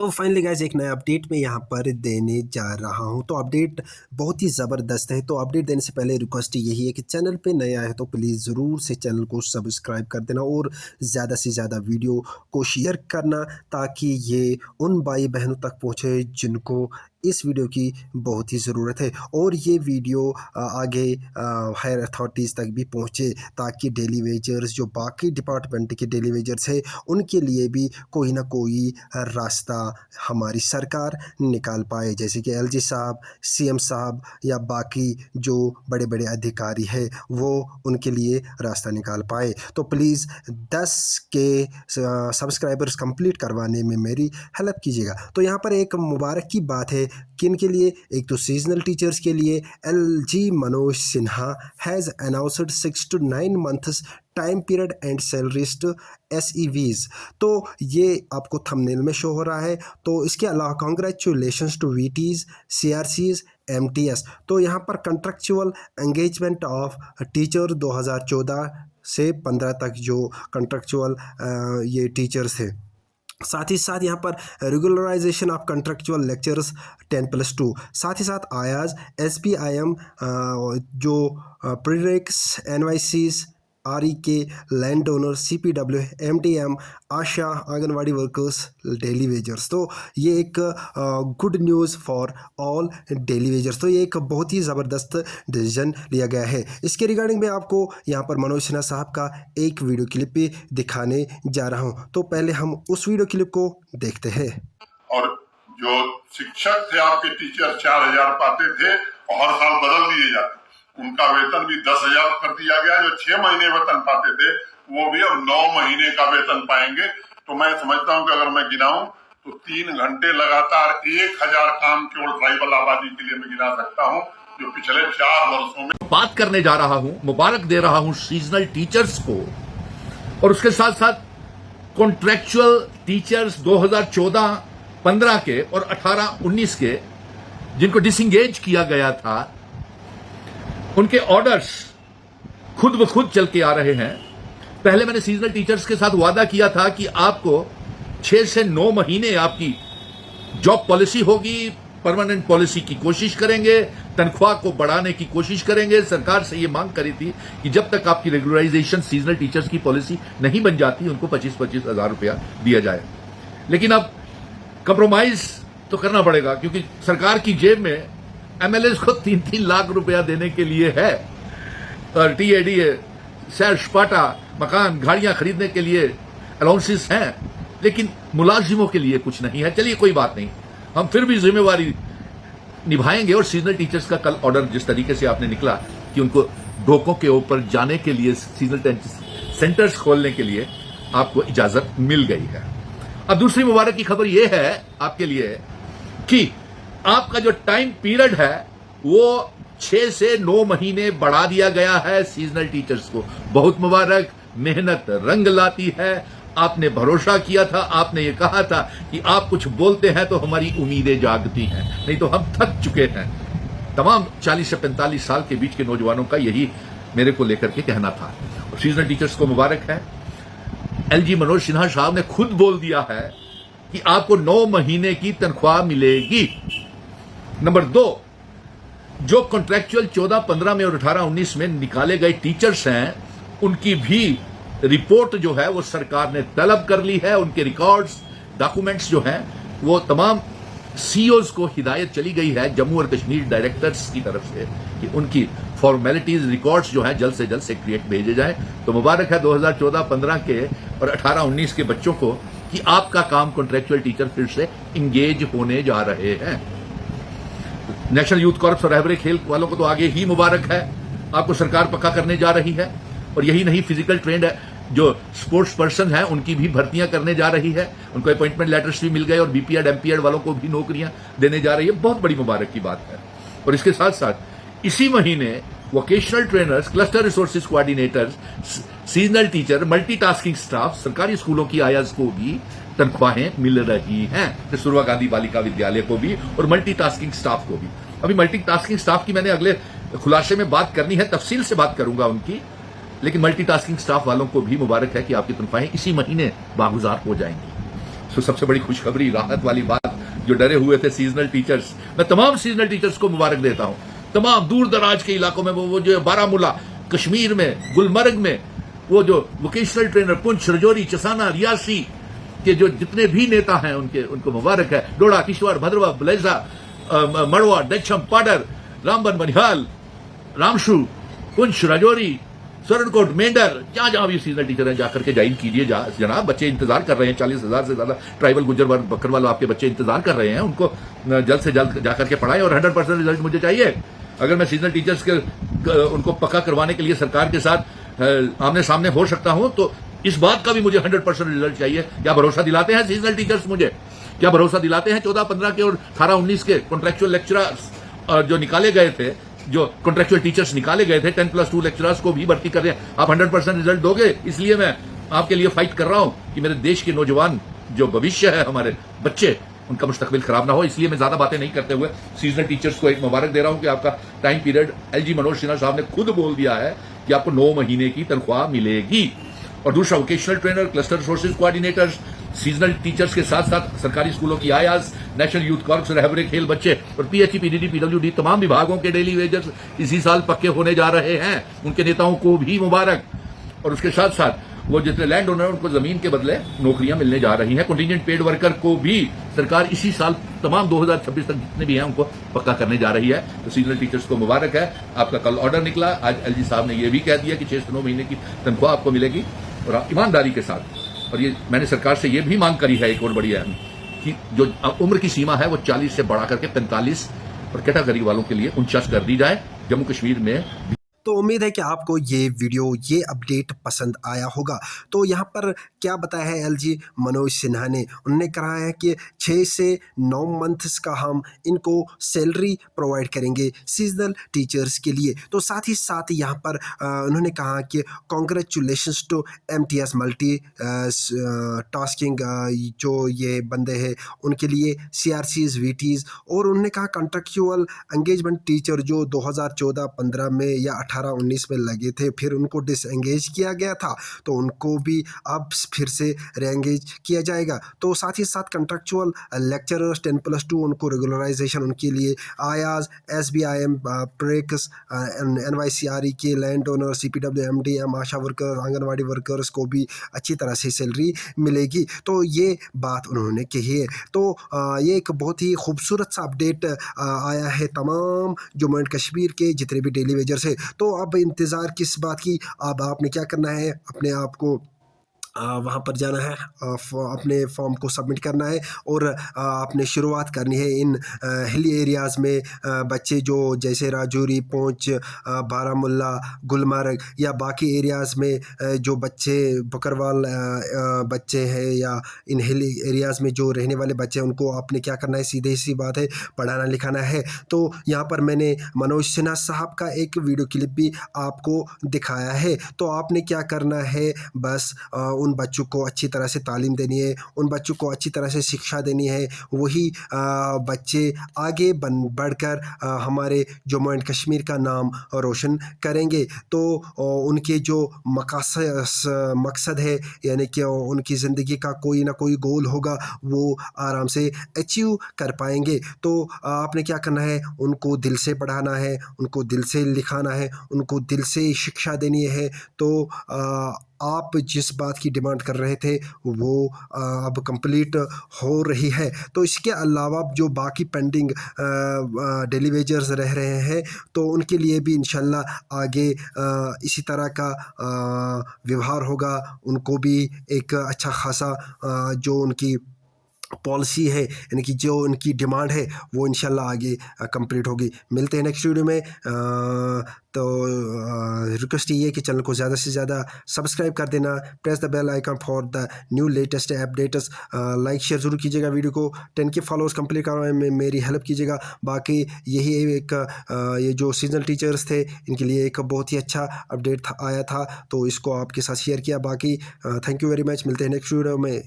तो finally guys एक नया अपडेट मैं यहाँ पर देने जा रहा हूँ। तो अपडेट बहुत ही ज़बरदस्त है। तो अपडेट देने से पहले रिक्वेस्ट यही है कि चैनल पे नया है तो प्लीज़ ज़रूर से चैनल को सब्सक्राइब कर देना और ज़्यादा से ज़्यादा वीडियो को शेयर करना ताकि ये उन भाई बहनों तक पहुँचे जिनको इस वीडियो की बहुत ही ज़रूरत है और ये वीडियो आगे हायर अथॉरिटीज़ तक भी पहुँचे ताकि डेली वेजर्स जो बाकी डिपार्टमेंट के डेली वेजर्स है उनके लिए भी कोई ना कोई रास्ता हमारी सरकार निकाल पाए, जैसे कि एलजी साहब, सीएम साहब या बाकी जो बड़े बड़े अधिकारी है वो उनके लिए रास्ता निकाल पाए। तो प्लीज़ 10 के सब्सक्राइबर्स कंप्लीट करवाने में मेरी हेल्प कीजिएगा। तो यहाँ पर एक मुबारक की बात है किन के लिए, एक तो सीजनल टीचर्स के लिए। LG Manoj Sinha has announced 6 to 9 months time period and salaries SEVs। तो ये आपको थंबनेल में शो हो रहा है। तो इसके अलावा congratulations to VTs, CRCs, MTS। तो यहाँ पर कंट्रेक्चुअल एंगेजमेंट ऑफ टीचर 2014 से 15 तक जो कंट्रेक्चुअल ये टीचर्स थे, साथ ही साथ यहाँ पर रेगुलराइजेशन ऑफ कंट्रेक्चुअल लेक्चरर्स 10+2, साथ ही साथ आयाज SPIM जो प्रीरेक्स NYCs REK land owner CPW MTM आशा आंगनवाड़ी वर्कर्स डेली वेजर्स। तो ये एक good news for all daily wagers. तो ये एक बहुत ही ज़बरदस्त डिसीजन लिया गया है। इसके रिगार्डिंग मैं आपको यहाँ पर मनोज सिन्हा साहब का एक वीडियो क्लिप भी दिखाने जा रहा हूँ। तो पहले हम उस वीडियो क्लिप को देखते हैं। और जो शिक्षक थे आपके टीचर 4,000 पाते थे और हर साल बदल दिए जाते, उनका वेतन भी 10,000 कर दिया गया। जो 6 महीने वेतन पाते थे वो भी अब 9 महीने का वेतन पाएंगे। तो मैं समझता हूँ कि अगर मैं गिनाऊं तो 3 घंटे लगातार 1,000 काम केवल ट्राइबल आबादी के लिए मैं गिना सकता हूँ, जो पिछले 4 वर्षों में बात करने जा रहा हूं। मुबारक दे रहा हूं सीजनल टीचर्स को और उसके साथ साथ कॉन्ट्रैक्चुअल टीचर्स 2014-15 के और 18-19 के जिनको डिसंगेज किया गया था, उनके ऑर्डर्स खुद ब खुद चल के आ रहे हैं। पहले मैंने सीजनल टीचर्स के साथ वादा किया था कि आपको 6 से 9 महीने आपकी जॉब पॉलिसी होगी, परमानेंट पॉलिसी की कोशिश करेंगे, तनख्वाह को बढ़ाने की कोशिश करेंगे। सरकार से यह मांग करी थी कि जब तक आपकी रेगुलराइजेशन सीजनल टीचर्स की पॉलिसी नहीं बन जाती उनको 25-25 हजार रुपया दिया जाए। लेकिन अब कंप्रोमाइज तो करना पड़ेगा क्योंकि सरकार की जेब में MLAs को 3-3 लाख रुपया देने के लिए है और TADA, सैर सपाटा, मकान, गाड़ियां खरीदने के लिए अलाउंसेस हैं, लेकिन मुलाजिमों के लिए कुछ नहीं है। चलिए कोई बात नहीं, हम फिर भी जिम्मेवारी निभाएंगे और सीजनल टीचर्स का कल ऑर्डर जिस तरीके से आपने निकला कि उनको ढोकों के ऊपर जाने के लिए, सीजनल सेंटर्स खोलने के लिए आपको इजाजत मिल गई है। अब दूसरी मुबारक की खबर यह है आपके लिए कि आपका जो टाइम पीरियड है वो 6 से 9 महीने बढ़ा दिया गया है सीजनल टीचर्स को। बहुत मुबारक, मेहनत रंग लाती है। आपने भरोसा किया था, आपने ये कहा था कि आप कुछ बोलते हैं तो हमारी उम्मीदें जागती हैं, नहीं तो हम थक चुके हैं। तमाम 40 से 45 साल के बीच के नौजवानों का यही मेरे को लेकर के कहना था। और सीजनल टीचर्स को मुबारक है। LG मनोज सिन्हा साहब ने खुद बोल दिया है कि आपको 9 महीने की तनख्वाह मिलेगी। नंबर 2, जो कॉन्ट्रैक्चुअल 14-15 में और 18-19 में निकाले गए टीचर्स हैं उनकी भी रिपोर्ट जो है वो सरकार ने तलब कर ली है। उनके रिकॉर्ड्स, डॉक्यूमेंट्स जो हैं वो तमाम CEOs को हिदायत चली गई है जम्मू और कश्मीर डायरेक्टर्स की तरफ से कि उनकी फॉर्मेलिटीज, रिकॉर्ड्स जो हैं जल्द से जल्द सेक्रेटरीट भेजे जाएं। तो मुबारक है 2014-15 के और 18-19 के बच्चों को कि आपका काम कॉन्ट्रैक्चुअल टीचर फिर से इंगेज होने जा रहे हैं। नेशनल यूथ कॉर्प्स और रहबरे खेल वालों को तो आगे ही मुबारक है, आपको सरकार पक्का करने जा रही है। और यही नहीं, फिजिकल ट्रेंड जो स्पोर्ट्स पर्सन है उनकी भी भर्तियां करने जा रही है, उनको अपॉइंटमेंट लेटर्स भी मिल गए और BPED MPED वालों को भी नौकरियां देने जा रही है। बहुत बड़ी मुबारक की बात है। और इसके साथ साथ इसी महीने vocational trainers, cluster resources coordinators, seasonal teacher, multitasking staff, सरकारी स्कूलों की आयाज को भी तनख्वाहें मिल रही हैं। कस्तूरबा गांधी बालिका विद्यालय को भी और मल्टीटास्किंग स्टाफ को भी। अभी मल्टीटास्किंग स्टाफ की मैंने अगले खुलासे में बात करनी है, तफसील से बात करूंगा उनकी, लेकिन मल्टीटास्किंग स्टाफ वालों को भी मुबारक है कि आपकी तनख्वाहें इसी महीने बागुजार हो जाएंगी। तो सबसे बड़ी खुशखबरी, राहत वाली बात, जो डरे हुए थे सीजनल टीचर्स, मैं तमाम सीजनल टीचर्स को मुबारक देता हूं। तमाम दूर दराज के इलाकों में, वो जो बारामूला, कश्मीर में, गुलमर्ग में, वो जो वोकेशनल ट्रेनर पुंछ, रजौरी, चसाना, रियासी के जो जितने भी नेता हैं उनको मुबारक है। डोडा, किश्तवाड़, भद्रवाह, बलेजा, मड़वा, डच्छम, पाडर, रामबन, बनिहाल, रामशु, पुंछ, रजौरी, स्वरणकोट, मेंढर, जहां भी सीजनल टीचर हैं जाकर के ज्वाइन कीजिए जनाब। बच्चे इंतजार कर रहे हैं, 40,000 से ज्यादा ट्राइबल गुज्जर वर्ग बकरवाल आपके बच्चे इंतजार कर रहे हैं। उनको जल्द से जल्द जाकर के पढ़ाएं और 100% रिजल्ट मुझे चाहिए। अगर मैं सीजनल टीचर्स के उनको पक्का करवाने के लिए सरकार के साथ आमने सामने हो सकता हूं, तो इस बात का भी मुझे 100% रिजल्ट चाहिए। क्या भरोसा दिलाते हैं सीजनल टीचर्स मुझे? क्या भरोसा दिलाते हैं 14-15 के और 18-19 के कॉन्ट्रेक्चुअल लेक्चरर्स जो निकाले गए थे, जो कॉन्ट्रेक्चुअल टीचर्स निकाले गए थे, 10+2 लेक्चरर्स को भी भर्ती कर रहे हैं। आप 100% रिजल्ट दोगे, इसलिए मैं आपके लिए फाइट कर रहा हूं कि मेरे देश के नौजवान जो भविष्य है, हमारे बच्चे, उनका मुस्तकबिल खराब ना हो। इसलिए मैं ज्यादा बातें नहीं करते हुए सीजनल टीचर्स को एक मुबारक दे रहा हूं कि आपका time period, LG Manoj Sinha साहब ने खुद बोल दिया है कि आपको 9 महीने की तनख्वाह मिलेगी। और दूसरा, vocational trainer, cluster resources coordinators, seasonal teachers के साथ साथ सरकारी स्कूलों की आयाज, नेशनल यूथ कॉर्प्स, रहबरे खेल बच्चे और पीएचई, पीडीडी, पीडब्ल्यूडी, तमाम विभागों के डेली वेजेस इसी साल पक्के होने जा रहे हैं। उनके नेताओं को भी मुबारक। और उसके साथ साथ वो जितने लैंड ओनर हैं, उनको जमीन के बदले नौकरियां मिलने जा रही हैं। कंटीजेंट पेड वर्कर को भी सरकार इसी साल तमाम 2026 तक जितने भी हैं उनको पक्का करने जा रही है। तो सीजनल टीचर्स को मुबारक है। आपका कल ऑर्डर निकला, आज एलजी साहब ने यह भी कह दिया कि 6 से 9 महीने की तनख्वाह आपको मिलेगी और ईमानदारी के साथ। और ये मैंने सरकार से ये भी मांग करी है, एक और बड़ी अहम, कि जो उम्र की सीमा है वो 40 से बढ़ा करके 45 और कैटेगरी वालों के लिए 49 कर दी जाए। जम्मू कश्मीर में तो उम्मीद है कि आपको ये वीडियो, ये अपडेट पसंद आया होगा। तो यहाँ पर क्या बताया है एलजी मनोज सिन्हा ने? उन्होंने कहा है कि 6 से 9 मंथ्स का हम इनको सैलरी प्रोवाइड करेंगे सीजनल टीचर्स के लिए। तो साथ ही साथ यहाँ पर उन्होंने कहा कि congratulations to MTS multi tasking, जो ये बंदे हैं उनके लिए CRCs, VTs। और उन्होंने कहा कॉन्ट्रेक्चुअल एंगेजमेंट टीचर जो 2014-15 में या 18-19 में लगे थे, फिर उनको डिसएंगेज किया गया था, तो उनको भी अब फिर से रीएंगेज किया जाएगा। तो साथ ही साथ कॉन्ट्रेक्चुअल लेक्चरर्स 10+2 उनको रेगुलराइजेशन, उनके लिए आयाज, SBIM, प्रेक्स, NYCRE के लैंड ओनर, CPW, MDM, आशा वर्कर, आंगनवाड़ी वर्कर्स को भी अच्छी तरह से सैलरी मिलेगी। तो ये बात उन्होंने कही है। तो ये एक बहुत ही खूबसूरत सा अपडेट आया है तमाम जम्मू एंड कश्मीर के जितने भी डेली वेजर्स है। तो अब इंतज़ार किस बात की? अब आपने क्या करना है, अपने आप को वहाँ पर जाना है, अपने फॉर्म को सबमिट करना है और आपने शुरुआत करनी है इन हिली एरियाज़ में। बच्चे जो जैसे राजौरी, पुंछ, बारामूला, गुलमर्ग या बाकी एरियाज़ में जो बच्चे बकरवाल बच्चे हैं या इन हिली एरियाज़ में जो रहने वाले बच्चे हैं, उनको आपने क्या करना है? सीधे सी बात है, पढ़ाना लिखाना है। तो यहाँ पर मैंने मनोज सिन्हा साहब का एक वीडियो क्लिप भी आपको दिखाया है। तो आपने क्या करना है? बस उन बच्चों को अच्छी तरह से तालीम देनी है, उन बच्चों को अच्छी तरह से शिक्षा देनी है। वही बच्चे आगे बढ़कर हमारे जम्मू एंड कश्मीर का नाम रोशन करेंगे। तो उनके जो मकसद है, यानी कि उनकी ज़िंदगी का कोई ना कोई गोल होगा, वो आराम से अचीव कर पाएंगे। तो आपने क्या करना है? उनको दिल से पढ़ाना है, उनको दिल से लिखाना है, उनको दिल से शिक्षा देनी है। तो आप जिस बात की डिमांड कर रहे थे वो अब कंप्लीट हो रही है। तो इसके अलावा जो बाकी पेंडिंग डेली वेजर्स रह रहे हैं, तो उनके लिए भी इंशाल्लाह आगे इसी तरह का व्यवहार होगा। उनको भी एक अच्छा खासा जो उनकी पॉलिसी है, यानी कि जो उनकी डिमांड है, वो इंशाल्लाह आगे कंप्लीट होगी। मिलते हैं नेक्स्ट वीडियो में। तो रिक्वेस्ट ये है कि चैनल को ज़्यादा से ज़्यादा सब्सक्राइब कर देना, press the bell icon for the new latest updates, like share ज़रूर कीजिएगा। वीडियो को 10K फॉलोअर्स कंप्लीट करने में मेरी हेल्प कीजिएगा। बाकी यही एक ये जो सीजनल टीचर्स थे, इनके लिए एक बहुत ही अच्छा अपडेट आया था, तो इसको आपके साथ शेयर किया। बाकी थैंक यू वेरी मच। मिलते हैं नेक्स्ट वीडियो में।